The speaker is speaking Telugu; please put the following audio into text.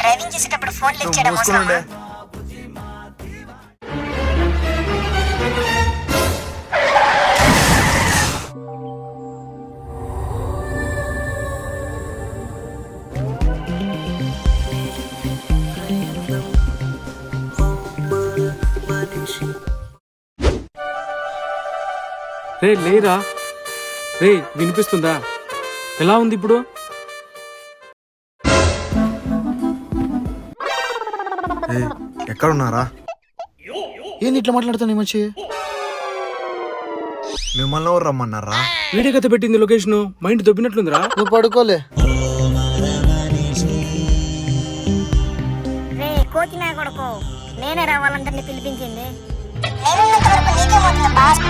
డ్రైవింగ్ చేసేటప్పుడు ఫోన్ లిఫ్ట్ చేయడం అవసరమా? రే లేరా రే, వినిపిస్తుందా? ఎలా ఉంది ఇప్పుడు? ఎక్కడున్నారా? ఏంది ఇట్లా మాట్లాడుతాను మంచి? మిమ్మల్ని ఎవరు రమ్మన్నారా? వీడియో కథ పెట్టింది లొకేషన్, మైండ్ దొబ్బినట్లుందిరా. నువ్వు పడుకోలే. రే కోతి నా కొడుకు, నేనే రావాలందరినీ పిలిపించింది. నేనున్నంత వరకు నీకే పోతుంది బాస్.